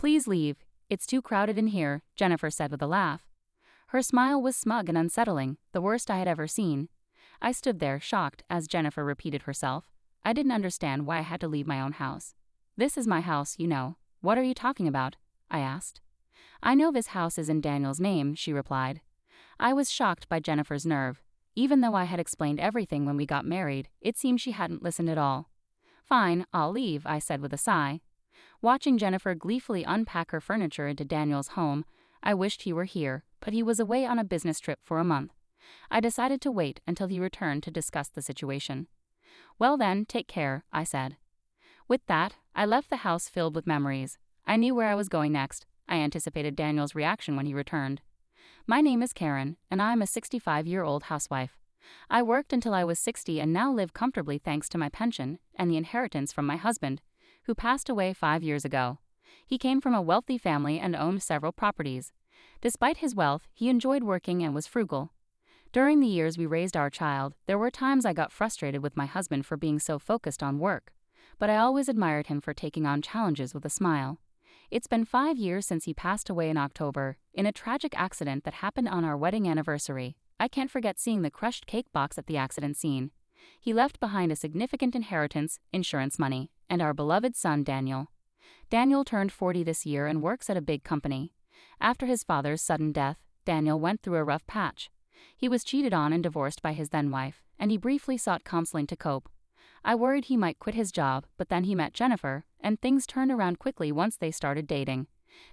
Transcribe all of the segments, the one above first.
Please leave. It's too crowded in here, Jennifer said with a laugh. Her smile was smug and unsettling, the worst I had ever seen. I stood there, shocked, as Jennifer repeated herself. I didn't understand why I had to leave my own house. This is my house, you know. What are you talking about? I asked. I know this house is in Daniel's name, she replied. I was shocked by Jennifer's nerve. Even though I had explained everything when we got married, it seemed she hadn't listened at all. Fine, I'll leave, I said with a sigh. Watching Jennifer gleefully unpack her furniture into Daniel's home, I wished he were here, but he was away on a business trip for a month. I decided to wait until he returned to discuss the situation. Well then, take care, I said. With that, I left the house filled with memories. I knew where I was going next. I anticipated Daniel's reaction when he returned. My name is Karen, and I'm a 65-year-old housewife. I worked until I was 60 and now live comfortably thanks to my pension and the inheritance from my husband, who passed away 5 years ago. He came from a wealthy family and owned several properties. Despite his wealth, he enjoyed working and was frugal. During the years we raised our child, there were times I got frustrated with my husband for being so focused on work, but I always admired him for taking on challenges with a smile. It's been 5 years since he passed away in October, in a tragic accident that happened on our wedding anniversary. I can't forget seeing the crushed cake box at the accident scene. He left behind a significant inheritance, insurance money, and our beloved son Daniel. Daniel turned 40 this year and works at a big company. After his father's sudden death, Daniel went through a rough patch. He was cheated on and divorced by his then-wife, and he briefly sought counseling to cope. I worried he might quit his job, but then he met Jennifer, and things turned around quickly once they started dating.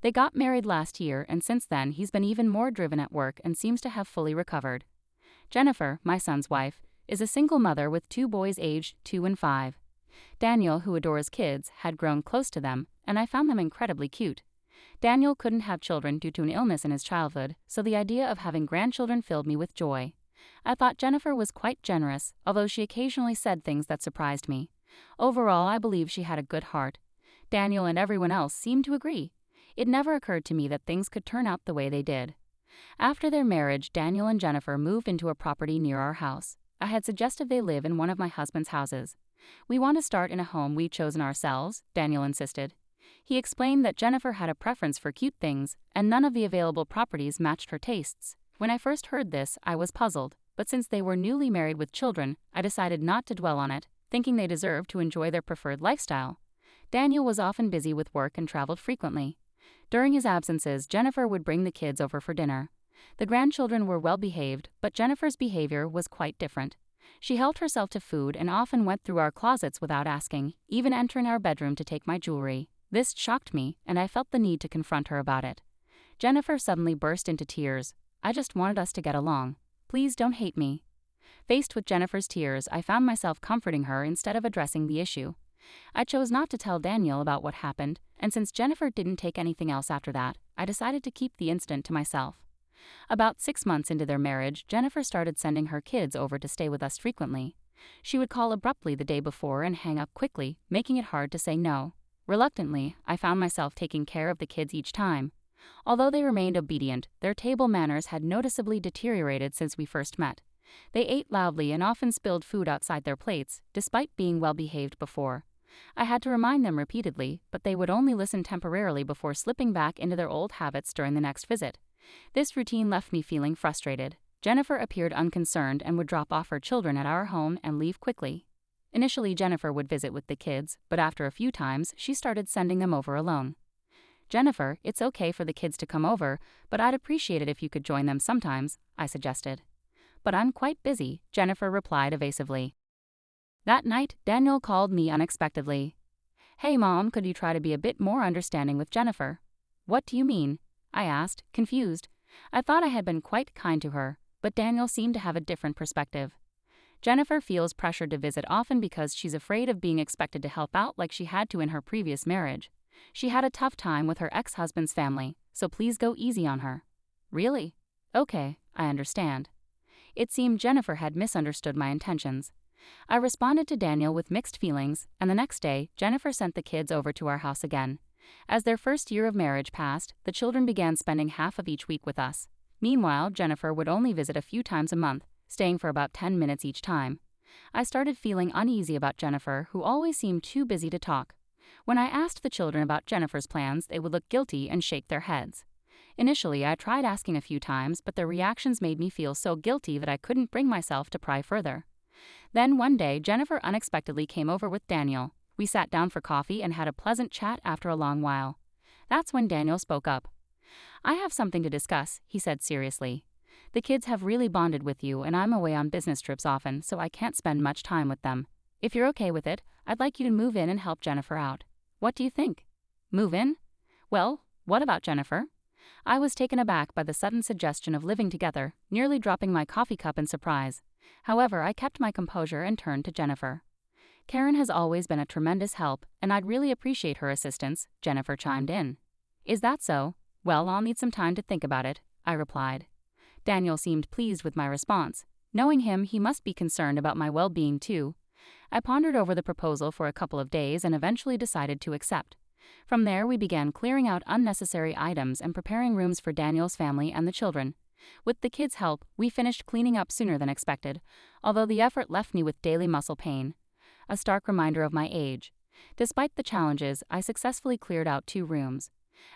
They got married last year, and since then he's been even more driven at work and seems to have fully recovered. Jennifer, my son's wife, is a single mother with 2 boys aged 2 and 5. Daniel, who adores kids, had grown close to them, and I found them incredibly cute. Daniel couldn't have children due to an illness in his childhood, so the idea of having grandchildren filled me with joy. I thought Jennifer was quite generous, although she occasionally said things that surprised me. Overall, I believe she had a good heart. Daniel and everyone else seemed to agree. It never occurred to me that things could turn out the way they did. After their marriage, Daniel and Jennifer moved into a property near our house. I had suggested they live in one of my husband's houses. We want to start in a home we've chosen ourselves, Daniel insisted. He explained that Jennifer had a preference for cute things, and none of the available properties matched her tastes. When I first heard this, I was puzzled, but since they were newly married with children, I decided not to dwell on it, thinking they deserved to enjoy their preferred lifestyle. Daniel was often busy with work and traveled frequently. During his absences, Jennifer would bring the kids over for dinner. The grandchildren were well behaved, but Jennifer's behavior was quite different. She helped herself to food and often went through our closets without asking, even entering our bedroom to take my jewelry. This shocked me, and I felt the need to confront her about it. Jennifer suddenly burst into tears. I just wanted us to get along. Please don't hate me. Faced with Jennifer's tears, I found myself comforting her instead of addressing the issue. I chose not to tell Daniel about what happened, and since Jennifer didn't take anything else after that, I decided to keep the incident to myself. About 6 months into their marriage, Jennifer started sending her kids over to stay with us frequently. She would call abruptly the day before and hang up quickly, making it hard to say no. Reluctantly, I found myself taking care of the kids each time. Although they remained obedient, their table manners had noticeably deteriorated since we first met. They ate loudly and often spilled food outside their plates, despite being well behaved before. I had to remind them repeatedly, but they would only listen temporarily before slipping back into their old habits during the next visit. This routine left me feeling frustrated. Jennifer appeared unconcerned and would drop off her children at our home and leave quickly. Initially, Jennifer would visit with the kids, but after a few times, she started sending them over alone. Jennifer, it's okay for the kids to come over, but I'd appreciate it if you could join them sometimes, I suggested. But I'm quite busy, Jennifer replied evasively. That night, Daniel called me unexpectedly. Hey Mom, could you try to be a bit more understanding with Jennifer? What do you mean? I asked, confused. I thought I had been quite kind to her, but Daniel seemed to have a different perspective. Jennifer feels pressured to visit often because she's afraid of being expected to help out like she had to in her previous marriage. She had a tough time with her ex-husband's family, so please go easy on her. Really? Okay, I understand. It seemed Jennifer had misunderstood my intentions. I responded to Daniel with mixed feelings, and the next day, Jennifer sent the kids over to our house again. As their first year of marriage passed, the children began spending half of each week with us. Meanwhile, Jennifer would only visit a few times a month, staying for about 10 minutes each time. I started feeling uneasy about Jennifer, who always seemed too busy to talk. When I asked the children about Jennifer's plans, they would look guilty and shake their heads. Initially, I tried asking a few times, but their reactions made me feel so guilty that I couldn't bring myself to pry further. Then one day, Jennifer unexpectedly came over with Daniel. We sat down for coffee and had a pleasant chat after a long while. That's when Daniel spoke up. "I have something to discuss," he said seriously. "The kids have really bonded with you, and I'm away on business trips often, so I can't spend much time with them. If you're okay with it, I'd like you to move in and help Jennifer out. What do you think?" "Move in? Well, what about Jennifer?" I was taken aback by the sudden suggestion of living together, nearly dropping my coffee cup in surprise. However, I kept my composure and turned to Jennifer. "Karen has always been a tremendous help, and I'd really appreciate her assistance," Jennifer chimed in. "Is that so? Well, I'll need some time to think about it," I replied. Daniel seemed pleased with my response. Knowing him, he must be concerned about my well-being too. I pondered over the proposal for a couple of days and eventually decided to accept. From there, we began clearing out unnecessary items and preparing rooms for Daniel's family and the children. With the kids' help, we finished cleaning up sooner than expected, although the effort left me with daily muscle pain. A stark reminder of my age. Despite the challenges, I successfully cleared out 2 rooms.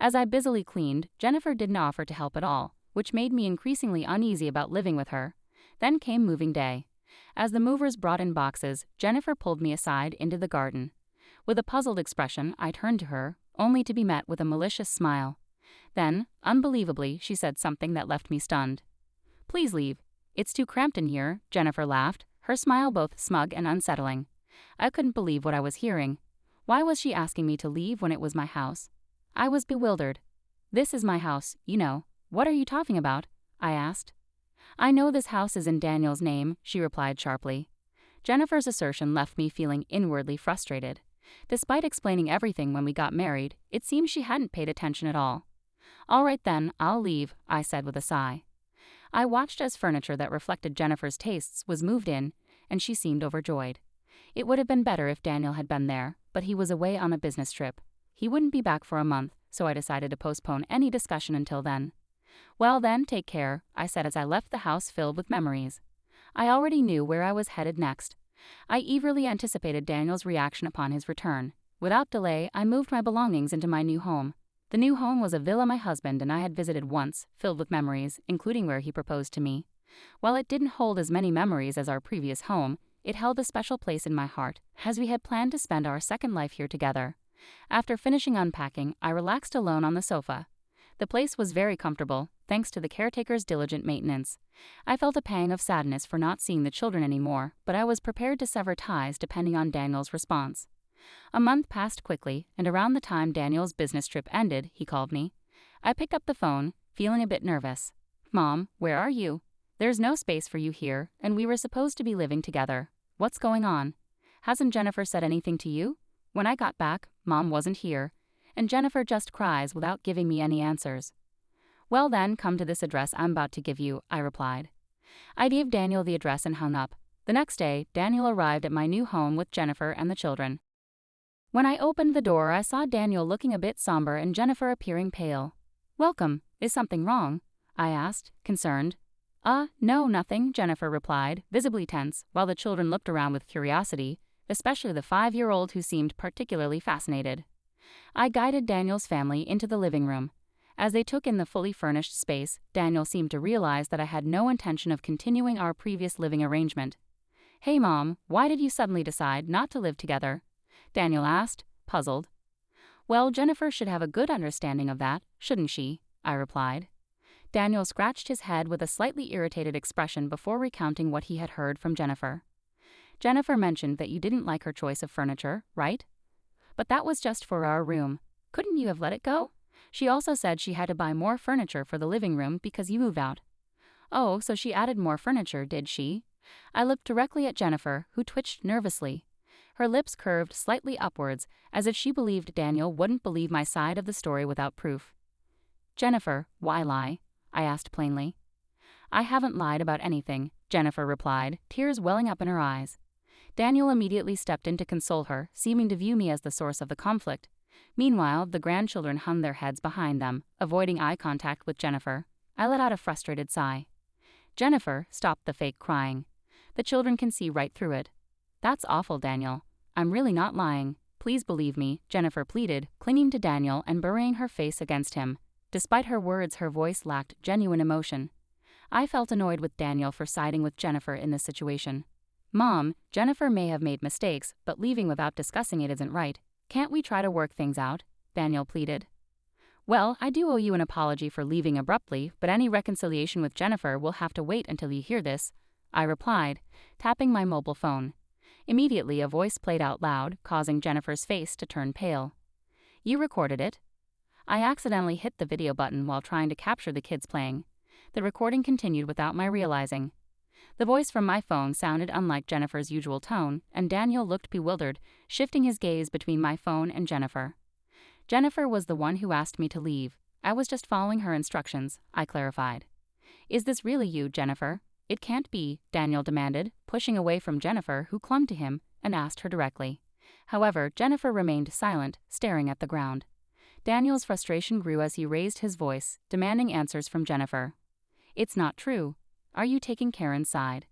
As I busily cleaned, Jennifer didn't offer to help at all, which made me increasingly uneasy about living with her. Then came moving day. As the movers brought in boxes, Jennifer pulled me aside into the garden. With a puzzled expression, I turned to her, only to be met with a malicious smile. Then, unbelievably, she said something that left me stunned. "Please leave. It's too cramped in here," Jennifer laughed, her smile both smug and unsettling. I couldn't believe what I was hearing. Why was she asking me to leave when it was my house? I was bewildered. "This is my house, you know. What are you talking about?" I asked. "I know this house is in Daniel's name," she replied sharply. Jennifer's assertion left me feeling inwardly frustrated. Despite explaining everything when we got married, it seemed she hadn't paid attention at all. "All right then, I'll leave," I said with a sigh. I watched as furniture that reflected Jennifer's tastes was moved in, and she seemed overjoyed. It would have been better if Daniel had been there, but he was away on a business trip. He wouldn't be back for a month, so I decided to postpone any discussion until then. "Well then, take care," I said as I left the house filled with memories. I already knew where I was headed next. I eagerly anticipated Daniel's reaction upon his return. Without delay, I moved my belongings into my new home. The new home was a villa my husband and I had visited once, filled with memories, including where he proposed to me. While it didn't hold as many memories as our previous home, it held a special place in my heart, as we had planned to spend our second life here together. After finishing unpacking, I relaxed alone on the sofa. The place was very comfortable, thanks to the caretaker's diligent maintenance. I felt a pang of sadness for not seeing the children anymore, but I was prepared to sever ties depending on Daniel's response. A month passed quickly, and around the time Daniel's business trip ended, he called me. I picked up the phone, feeling a bit nervous. "Mom, where are you? There's no space for you here, and we were supposed to be living together. What's going on? Hasn't Jennifer said anything to you?" When I got back, Mom wasn't here, and Jennifer just cries without giving me any answers. "Well then, come to this address I'm about to give you," I replied. I gave Daniel the address and hung up. The next day, Daniel arrived at my new home with Jennifer and the children. When I opened the door, I saw Daniel looking a bit somber and Jennifer appearing pale. "Welcome. Is something wrong?" I asked, concerned. No, nothing," Jennifer replied, visibly tense, while the children looked around with curiosity, especially the 5-year-old who seemed particularly fascinated. I guided Daniel's family into the living room. As they took in the fully furnished space, Daniel seemed to realize that I had no intention of continuing our previous living arrangement. "Hey Mom, why did you suddenly decide not to live together?" Daniel asked, puzzled. "Well, Jennifer should have a good understanding of that, shouldn't she?" I replied. Daniel scratched his head with a slightly irritated expression before recounting what he had heard from Jennifer. "Jennifer mentioned that you didn't like her choice of furniture, right? But that was just for our room. Couldn't you have let it go? She also said she had to buy more furniture for the living room because you moved out." "Oh, so she added more furniture, did she?" I looked directly at Jennifer, who twitched nervously. Her lips curved slightly upwards, as if she believed Daniel wouldn't believe my side of the story without proof. "Jennifer, why lie?" I asked plainly. "I haven't lied about anything," Jennifer replied, tears welling up in her eyes. Daniel immediately stepped in to console her, seeming to view me as the source of the conflict. Meanwhile, the grandchildren hung their heads behind them, avoiding eye contact with Jennifer. I let out a frustrated sigh. "Jennifer, stop the fake crying. The children can see right through it." "That's awful, Daniel. I'm really not lying. Please please believe me," Jennifer pleaded, clinging to Daniel and burying her face against him. Despite her words, her voice lacked genuine emotion. I felt annoyed with Daniel for siding with Jennifer in this situation. "Mom, Jennifer may have made mistakes, but leaving without discussing it isn't right. Can't we try to work things out?" Daniel pleaded. "Well, I do owe you an apology for leaving abruptly, but any reconciliation with Jennifer will have to wait until you hear this," I replied, tapping my mobile phone. Immediately, a voice played out loud, causing Jennifer's face to turn pale. "You recorded it?" I accidentally hit the video button while trying to capture the kids playing. The recording continued without my realizing. The voice from my phone sounded unlike Jennifer's usual tone, and Daniel looked bewildered, shifting his gaze between my phone and Jennifer. "Jennifer was the one who asked me to leave. I was just following her instructions," I clarified. "Is this really you, Jennifer?" "It can't be," Daniel demanded, pushing away from Jennifer, who clung to him, and asked her directly. However, Jennifer remained silent, staring at the ground. Daniel's frustration grew as he raised his voice, demanding answers from Jennifer. "It's not true. Are you taking Karen's side?"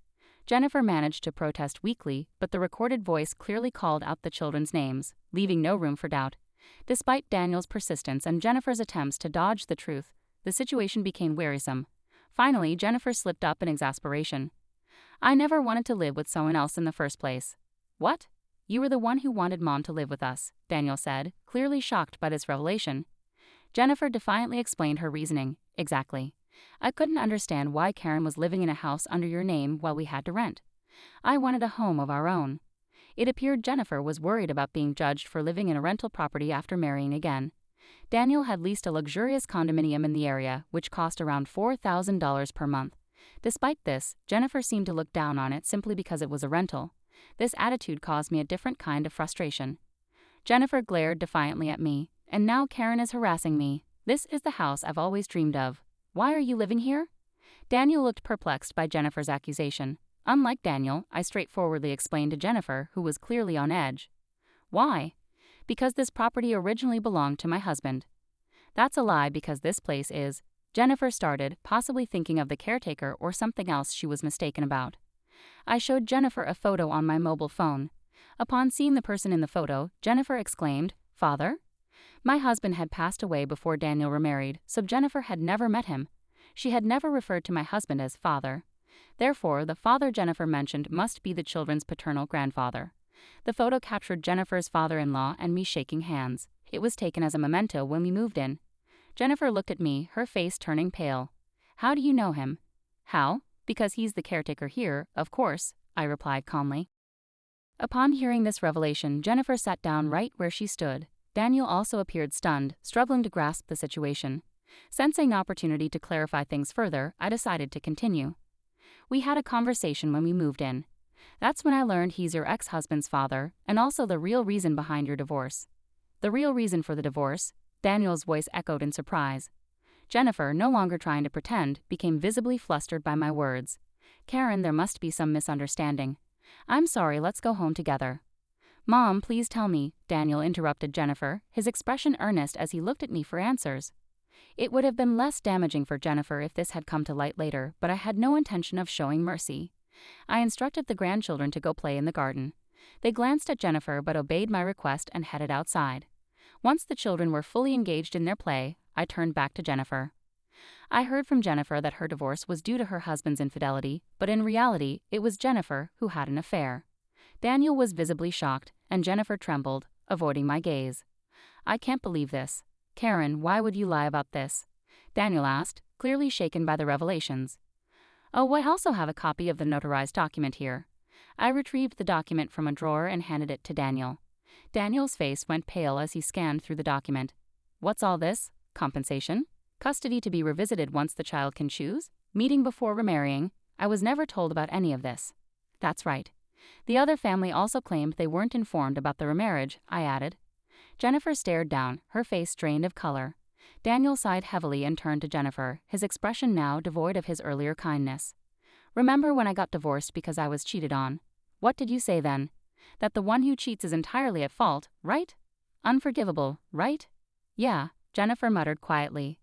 Jennifer managed to protest weakly, but the recorded voice clearly called out the children's names, leaving no room for doubt. Despite Daniel's persistence and Jennifer's attempts to dodge the truth, the situation became wearisome. Finally, Jennifer slipped up in exasperation. "I never wanted to live with someone else in the first place." "What? You were the one who wanted Mom to live with us," Daniel said, clearly shocked by this revelation. Jennifer defiantly explained her reasoning. "Exactly. I couldn't understand why Karen was living in a house under your name while we had to rent. I wanted a home of our own." It appeared Jennifer was worried about being judged for living in a rental property after marrying again. Daniel had leased a luxurious condominium in the area, which cost around $4,000 per month. Despite this, Jennifer seemed to look down on it simply because it was a rental. This attitude caused me a different kind of frustration. Jennifer glared defiantly at me. "And now Karen is harassing me. This is the house I've always dreamed of. Why are you living here?" Daniel looked perplexed by Jennifer's accusation. Unlike Daniel, I straightforwardly explained to Jennifer, who was clearly on edge. "Why?" "Because this property originally belonged to my husband." "That's a lie because this place is," Jennifer started, possibly thinking of the caretaker or something else she was mistaken about. I showed Jennifer a photo on my mobile phone. Upon seeing the person in the photo, Jennifer exclaimed, "Father?" My husband had passed away before Daniel remarried, so Jennifer had never met him. She had never referred to my husband as father. Therefore, the father Jennifer mentioned must be the children's paternal grandfather. The photo captured Jennifer's father-in-law and me shaking hands. It was taken as a memento when we moved in. Jennifer looked at me, her face turning pale. "How do you know him?" "How? Because he's the caretaker here, of course," I replied calmly. Upon hearing this revelation, Jennifer sat down right where she stood. Daniel also appeared stunned, struggling to grasp the situation. Sensing the opportunity to clarify things further, I decided to continue. "We had a conversation when we moved in. That's when I learned he's your ex-husband's father, and also the real reason behind your divorce." "The real reason for the divorce?" Daniel's voice echoed in surprise. Jennifer, no longer trying to pretend, became visibly flustered by my words. "Karen, there must be some misunderstanding. I'm sorry, let's go home together." "Mom, please tell me," Daniel interrupted Jennifer, his expression earnest as he looked at me for answers. It would have been less damaging for Jennifer if this had come to light later, but I had no intention of showing mercy. I instructed the grandchildren to go play in the garden. They glanced at Jennifer but obeyed my request and headed outside. Once the children were fully engaged in their play, I turned back to Jennifer. I heard from Jennifer that her divorce was due to her husband's infidelity, but in reality, it was Jennifer who had an affair. Daniel was visibly shocked, and Jennifer trembled, avoiding my gaze. "I can't believe this. Karen, why would you lie about this?" Daniel asked, clearly shaken by the revelations. "Oh, I also have a copy of the notarized document here." I retrieved the document from a drawer and handed it to Daniel. Daniel's face went pale as he scanned through the document. "What's all this? Compensation? Custody to be revisited once the child can choose? Meeting before remarrying? I was never told about any of this." "That's right. The other family also claimed they weren't informed about the remarriage," I added. Jennifer stared down, her face drained of color. Daniel sighed heavily and turned to Jennifer, his expression now devoid of his earlier kindness. "Remember when I got divorced because I was cheated on? What did you say then? That the one who cheats is entirely at fault, right? Unforgivable, right?" "Yeah," Jennifer muttered quietly.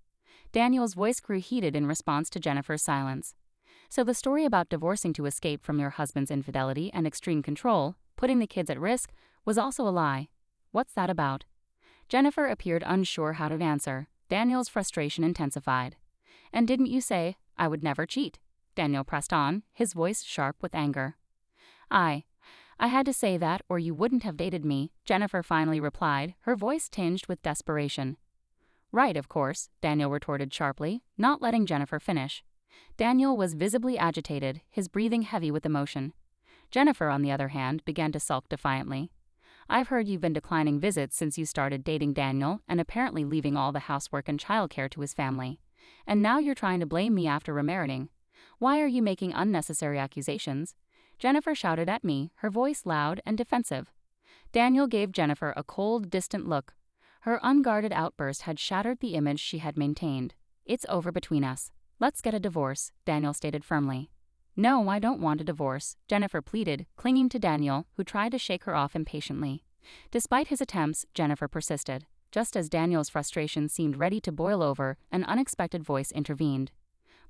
Daniel's voice grew heated in response to Jennifer's silence. "So the story about divorcing to escape from your husband's infidelity and extreme control, putting the kids at risk, was also a lie." What's that about? Jennifer appeared unsure how to answer. Daniel's frustration intensified. And didn't you say I would never cheat? Daniel pressed on, his voice sharp with anger. I had to say that or you wouldn't have dated me, Jennifer finally replied, her voice tinged with desperation. Right, of course, Daniel retorted sharply, not letting Jennifer finish. Daniel was visibly agitated, his breathing heavy with emotion. Jennifer, on the other hand, began to sulk defiantly. I've heard you've been declining visits since you started dating Daniel and apparently leaving all the housework and childcare to his family. And now you're trying to blame me after remarrying. Why are you making unnecessary accusations? Jennifer shouted at me, her voice loud and defensive. Daniel gave Jennifer a cold, distant look. Her unguarded outburst had shattered the image she had maintained. It's over between us. Let's get a divorce, Daniel stated firmly. No, I don't want a divorce, Jennifer pleaded, clinging to Daniel, who tried to shake her off impatiently. Despite his attempts, Jennifer persisted. Just as Daniel's frustration seemed ready to boil over, an unexpected voice intervened.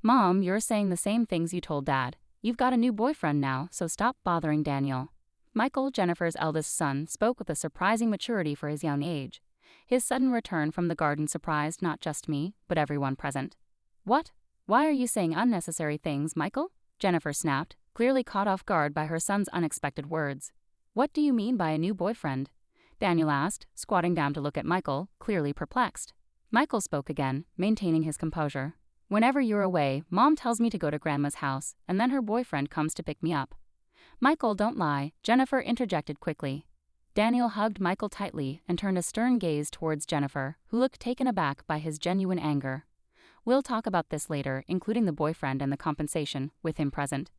Mom, you're saying the same things you told Dad. You've got a new boyfriend now, so stop bothering Daniel. Michael, Jennifer's eldest son, spoke with a surprising maturity for his young age. His sudden return from the garden surprised not just me, but everyone present. What? Why are you saying unnecessary things, Michael? Jennifer snapped, clearly caught off guard by her son's unexpected words. What do you mean by a new boyfriend? Daniel asked, squatting down to look at Michael, clearly perplexed. Michael spoke again, maintaining his composure. Whenever you're away, Mom tells me to go to Grandma's house, and then her boyfriend comes to pick me up. Michael, don't lie, Jennifer interjected quickly. Daniel hugged Michael tightly and turned a stern gaze towards Jennifer, who looked taken aback by his genuine anger. We'll talk about this later, including the boyfriend and the compensation, with him present.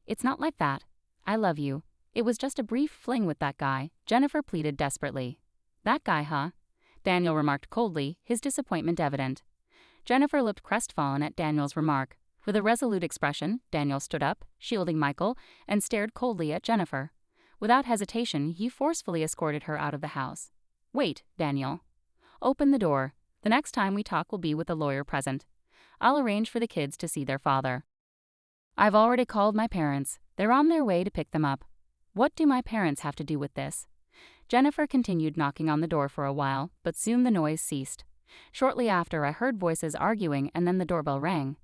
It's not like that. I love you. It was just a brief fling with that guy, Jennifer pleaded desperately. That guy, huh? Daniel remarked coldly, his disappointment evident. Jennifer looked crestfallen at Daniel's remark. With a resolute expression, Daniel stood up, shielding Michael, and stared coldly at Jennifer. Without hesitation, he forcefully escorted her out of the house. Wait, Daniel. Open the door. The next time we talk will be with a lawyer present. I'll arrange for the kids to see their father. I've already called my parents. They're on their way to pick them up. What do my parents have to do with this? Jennifer continued knocking on the door for a while, but soon the noise ceased. Shortly after, I heard voices arguing and then the doorbell rang.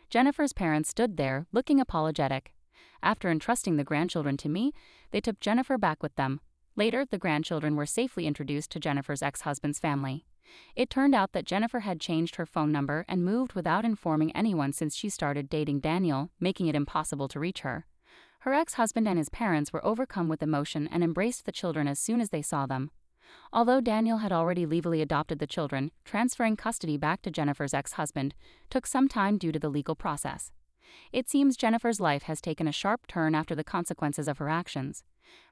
Jennifer's parents stood there, looking apologetic. After entrusting the grandchildren to me, they took Jennifer back with them. Later, the grandchildren were safely introduced to Jennifer's ex-husband's family. It turned out that Jennifer had changed her phone number and moved without informing anyone since she started dating Daniel, making it impossible to reach her. Her ex-husband and his parents were overcome with emotion and embraced the children as soon as they saw them. Although Daniel had already legally adopted the children, transferring custody back to Jennifer's ex-husband took some time due to the legal process. It seems Jennifer's life has taken a sharp turn after the consequences of her actions.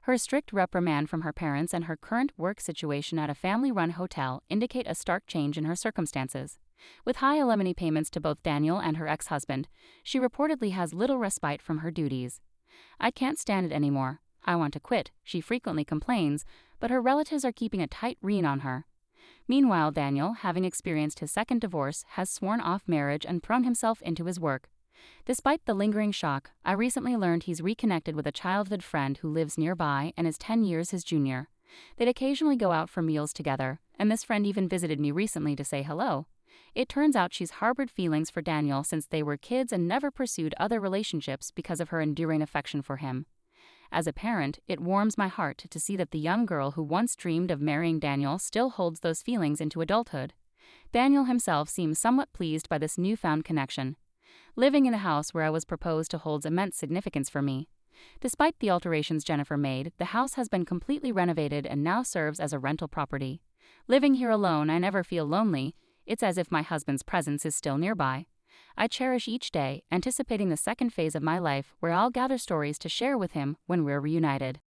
Her strict reprimand from her parents and her current work situation at a family-run hotel indicate a stark change in her circumstances. With high alimony payments to both Daniel and her ex-husband, she reportedly has little respite from her duties. I can't stand it anymore. I want to quit, she frequently complains, but her relatives are keeping a tight rein on her. Meanwhile, Daniel, having experienced his second divorce, has sworn off marriage and thrown himself into his work. Despite the lingering shock, I recently learned he's reconnected with a childhood friend who lives nearby and is 10 years his junior. They'd occasionally go out for meals together, and this friend even visited me recently to say hello. It turns out she's harbored feelings for Daniel since they were kids and never pursued other relationships because of her enduring affection for him. As a parent, it warms my heart to see that the young girl who once dreamed of marrying Daniel still holds those feelings into adulthood. Daniel himself seems somewhat pleased by this newfound connection. Living in the house where I was proposed to holds immense significance for me. Despite the alterations Jennifer made, the house has been completely renovated and now serves as a rental property. Living here alone, I never feel lonely. It's as if my husband's presence is still nearby. I cherish each day, anticipating the second phase of my life where I'll gather stories to share with him when we're reunited.